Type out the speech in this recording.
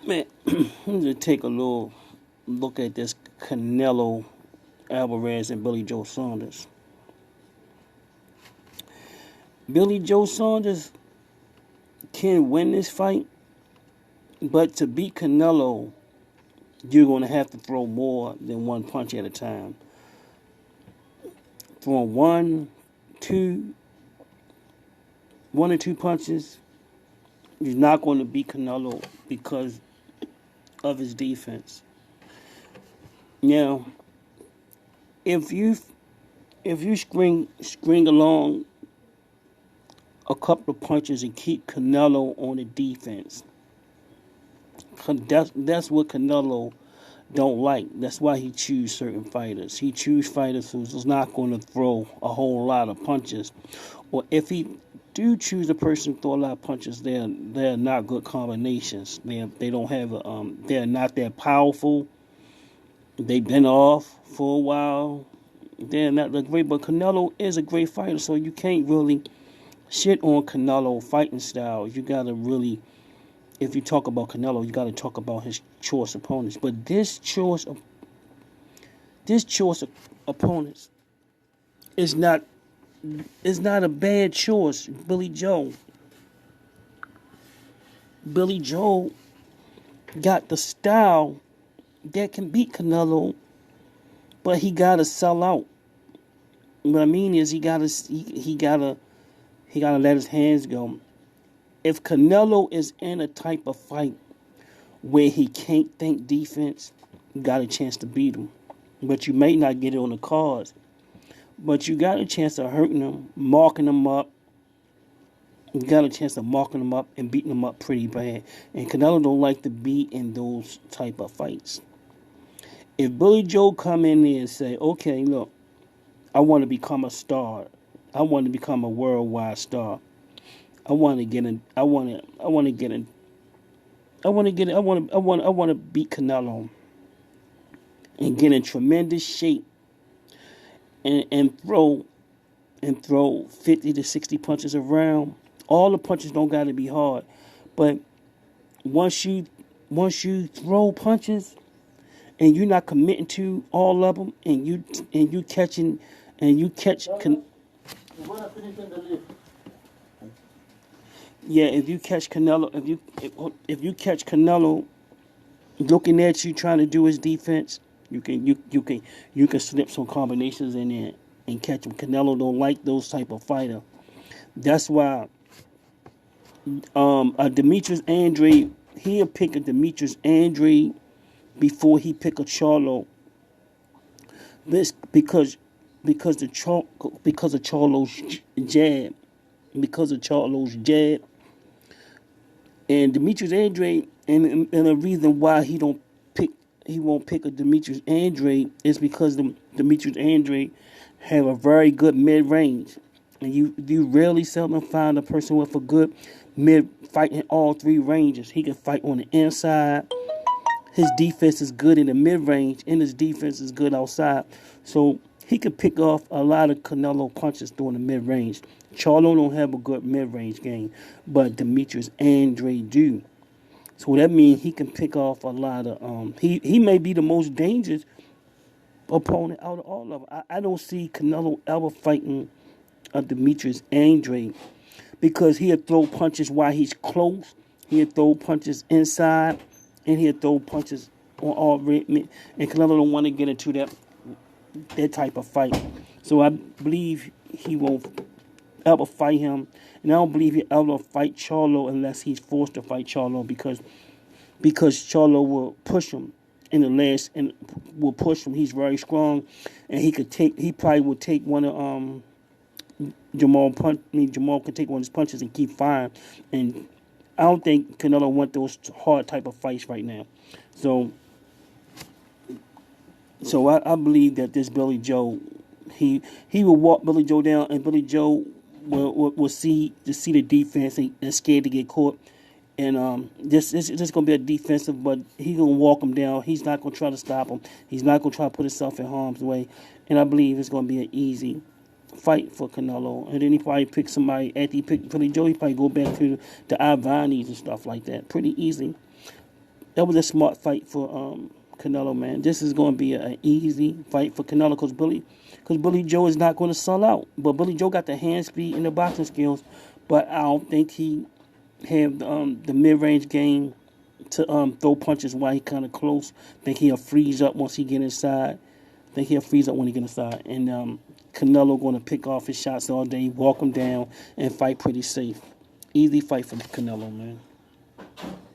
Man, let me take a little look at this Canelo Alvarez and Billy Joe Saunders. Billy Joe Saunders can win this fight, but to beat Canelo, you're going to have to throw more than one punch at a time. Throwing one or two punches, you're not going to beat Canelo because of his defense. Now, if you string along a couple of punches and keep Canelo on the defense, that's what Canelo don't like. That's why he choose certain fighters. He choose fighters who's not going to throw a whole lot of punches, or if he do choose a person to throw a lot of punches, they're not good combinations. They don't have they're not that powerful. They've been off for a while. They're not that great, but Canelo is a great fighter, so you can't really shit on Canelo fighting style. You gotta really, if you talk about Canelo, you gotta talk about his choice opponents. But this choice opponents is not a bad choice. Billy Joe got the style that can beat Canelo, but he gotta sell out. What I mean is he gotta let his hands go. If Canelo is in a type of fight where he can't think defense, you got a chance to beat him. But you may not get it on the cards. But you got a chance of hurting him, marking him up. You got a chance of marking him up and beating him up pretty bad. And Canelo don't like to be in those type of fights. If Billy Joe come in there and say, okay, look, I want to become a star. I want to become a worldwide star. I want to get in. I want to get in. I want to beat Canelo and get in tremendous shape and throw 50 to 60 punches around. All the punches don't got to be hard, but once you throw punches and you're not committing to all of them, and you catch. Yeah, if you catch Canelo, if you catch Canelo looking at you trying to do his defense, you can slip some combinations in there and catch him. Canelo don't like those type of fighter. That's why Demetrius Andre, he'll pick a Demetrius Andre before he pick a Charlo. This because of Charlo's jab, and Demetrius Andre, and the reason why he won't pick a Demetrius Andre is because Demetrius Andre have a very good mid range, and you rarely seldom find a person with a good mid fight in all three ranges. He can fight on the inside. His defense is good in the mid range, and his defense is good outside. So he could pick off a lot of Canelo punches during the mid range. Charlo don't have a good mid range game, but Demetrius Andre do. So that means he can pick off a lot of. He may be the most dangerous opponent out of all of them. I don't see Canelo ever fighting a Demetrius Andre because he'll throw punches while he's close. He'll throw punches inside, and he'll throw punches on all red. And Canelo don't want to get into that type of fight. So I believe he won't ever fight him, and I don't believe he'll ever fight Charlo unless he's forced to fight Charlo because Charlo will push him in the last and will push him. He's very strong, and he probably will take one of Jamal can take one of his punches and keep firing. And I don't think Canelo want those hard type of fights right now. So I believe that this Billy Joe, he will walk Billy Joe down, and Billy Joe will see the defense and scared to get caught. And this is going to be a defensive, but he's going to walk him down. He's not going to try to stop him. He's not going to try to put himself in harm's way. And I believe it's going to be an easy fight for Canelo. And then he probably pick somebody, after he pick Billy Joe, he probably go back to the Ivanis and stuff like that. Pretty easy. That was a smart fight for Canelo, man. This is going to be an easy fight for Canelo because Billy Joe is not going to sell out. But Billy Joe got the hand speed and the boxing skills, but I don't think he have the mid range game to throw punches while he kind of close. I think he'll freeze up once he get inside. I think he'll freeze up when he get inside, and Canelo going to pick off his shots all day, walk him down, and fight pretty safe. Easy fight for Canelo, man.